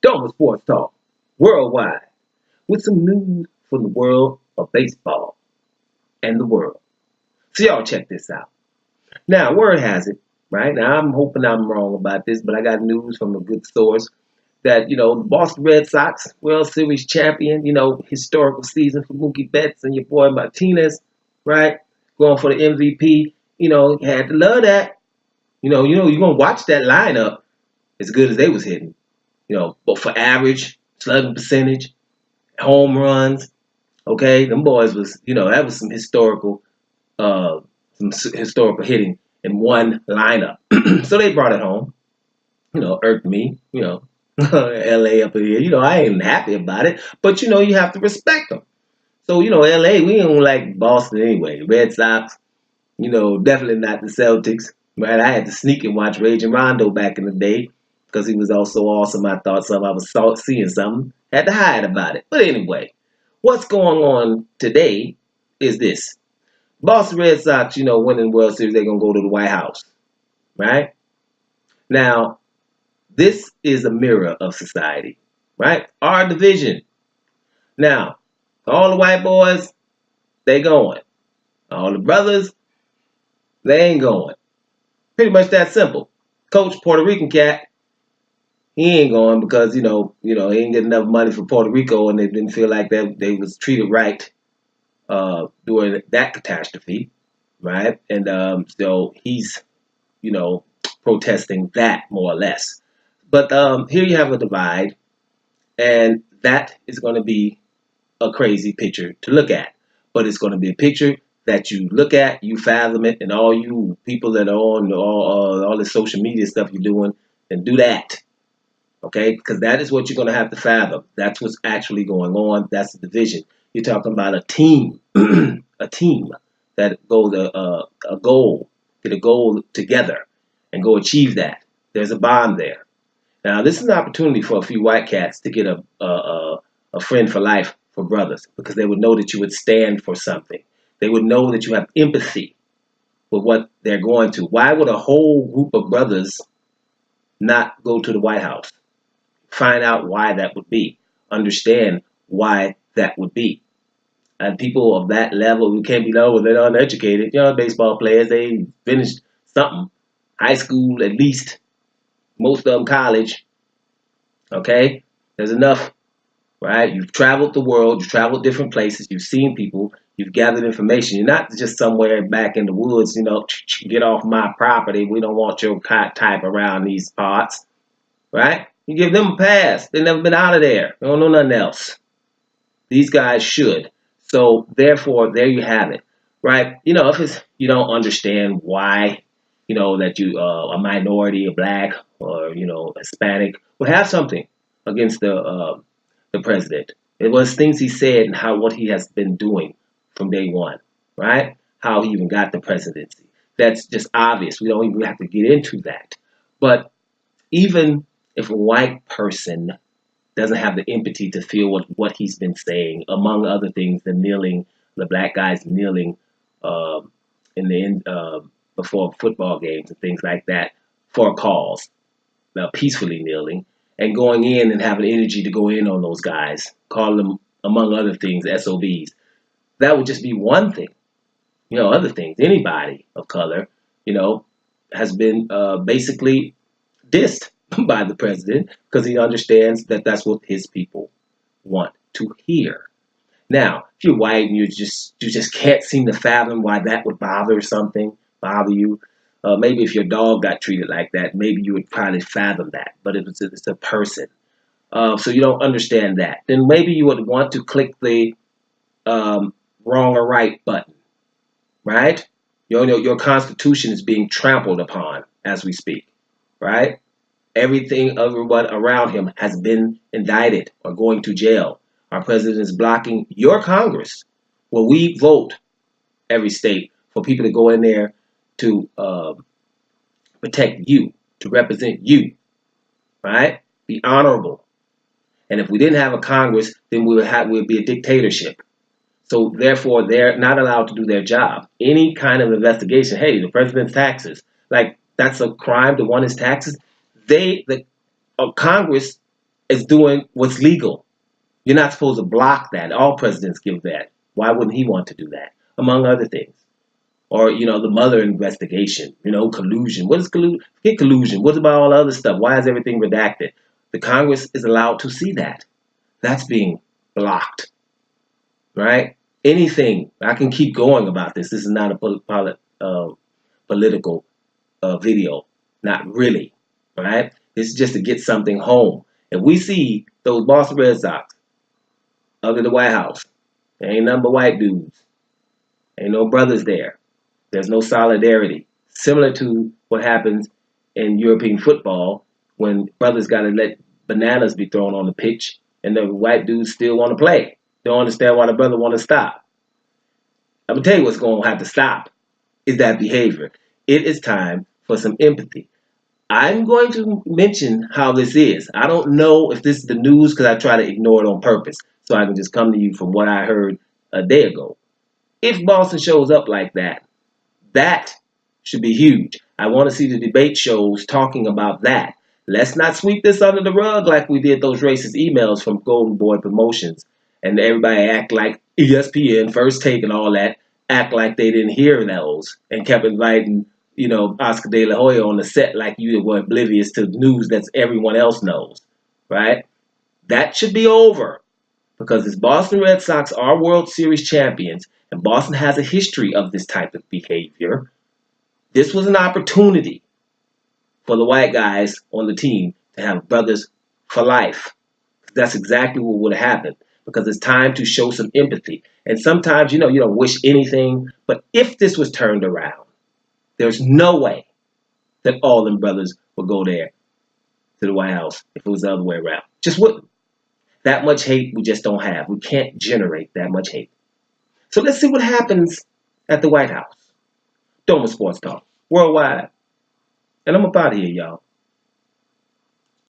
Dover Sports Talk, worldwide, with some news from the world of baseball and the world. So y'all check this out. Now, word has it, right? Now, I'm hoping I'm wrong about this, but I got news from a good source that, the Boston Red Sox World Series champion, historical season for Mookie Betts and your boy Martinez, right? Going for the MVP. You had to love that. You're going to watch that lineup as good as they was hitting. But for average, slugging percentage, home runs, okay, them boys was, that was some historical hitting in one lineup. So they brought it home. Irked me, LA up in here. I ain't happy about it, but you have to respect them. So, LA, we don't like Boston anyway. Red Sox, definitely not the Celtics, right? I had to sneak and watch Raging Rondo back in the day because he was also awesome. I thought I was seeing something. Had to hide about it. But anyway, what's going on today is this. Boston Red Sox, winning the World Series, they're going to go to the White House, right? Now, this is a mirror of society, right? Our division. Now, all the white boys, they going. All the brothers, they ain't going. Pretty much that simple. Coach, Puerto Rican cat, he ain't going because, he ain't getting enough money for Puerto Rico and they didn't feel like they was treated right during that catastrophe, right? And so he's, protesting that more or less. But here you have a divide, and that is going to be a crazy picture to look at. But it's going to be a picture that you look at, you fathom it, and all you people that are on all the social media stuff you're doing, and do that. Okay? Because that is what you're going to have to fathom. That's what's actually going on. That's the division. You're talking about a team, a team that goes a goal, get a goal together and go achieve that. There's a bond there. Now, this is an opportunity for a few white cats to get a friend for life for brothers because they would know that you would stand for something. They would know that you have empathy with what they're going to. Why would a whole group of brothers not go to the White House? Find out why that would be. Understand why that would be. And people of that level who can't be known, they're uneducated. Baseball players, they finished something. High school, at least. Most of them college. Okay? There's enough, right? You've traveled the world. You've traveled different places. You've seen people. You've gathered information. You're not just somewhere back in the woods, get off my property. We don't want your type around these parts. Right? You give them a pass. They've never been out of there. They don't know nothing else. These guys should. So, therefore, there you have it. Right? If you don't understand why, that you a minority, a black, or, Hispanic, would have something against the president. It was things he said and what he has been doing from day one. Right? How he even got the presidency. That's just obvious. We don't even have to get into that. But even if a white person doesn't have the empathy to feel what he's been saying, among other things, the black guys kneeling in the end before football games and things like that for a cause, peacefully kneeling, and going in and having energy to go in on those guys, call them, among other things, SOBs. That would just be one thing. Other things, anybody of color, has been basically dissed by the president because he understands that that's what his people want to hear. Now, if you're white and you just can't seem to fathom why that would bother you. Maybe if your dog got treated like that, maybe you would probably fathom that. But if it's a person, so you don't understand that, then maybe you would want to click the wrong or right button, right? Your constitution is being trampled upon as we speak, right? Everything around him has been indicted or going to jail. Our president is blocking your Congress, where we vote every state for people to go in there to protect you, to represent you, right? Be honorable. And if we didn't have a Congress, then we'd be a dictatorship. So therefore, they're not allowed to do their job. Any kind of investigation, hey, the president's taxes, like that's a crime to want his taxes. Congress is doing what's legal. You're not supposed to block that. All presidents give that. Why wouldn't he want to do that? Among other things. Or, the Mueller investigation, collusion. What is collusion? Forget collusion. What about all the other stuff? Why is everything redacted? The Congress is allowed to see that. That's being blocked, right? Anything. I can keep going about this. This is not a political video. Not really, right? This is just to get something home. If we see those Boston Red Sox under the White House, there ain't nothing but white dudes. Ain't no brothers there. There's no solidarity. Similar to what happens in European football when brothers got to let bananas be thrown on the pitch and the white dudes still want to play. They don't understand why the brother want to stop. I'm going to tell you what's going to have to stop is that behavior. It is time for some empathy. I'm going to mention how this is. I don't know if this is the news because I try to ignore it on purpose so I can just come to you from what I heard a day ago. If Boston shows up like that, that should be huge. I want to see the debate shows talking about that. Let's not sweep this under the rug like we did those racist emails from Golden Boy Promotions. And everybody act like ESPN, First Take and all that, act like they didn't hear those and kept inviting, Oscar De La Hoya on the set like you were oblivious to news that everyone else knows, right? That should be over because the Boston Red Sox are World Series champions and Boston has a history of this type of behavior. This was an opportunity for the white guys on the team to have brothers for life. That's exactly what would have happened because it's time to show some empathy. And sometimes, you don't wish anything, but if this was turned around, there's no way that all them brothers would go there to the White House if it was the other way around. Just wouldn't. That much hate we just don't have. We can't generate that much hate. So let's see what happens at the White House. Doma Sports Talk, worldwide. And I'm up out of here, y'all.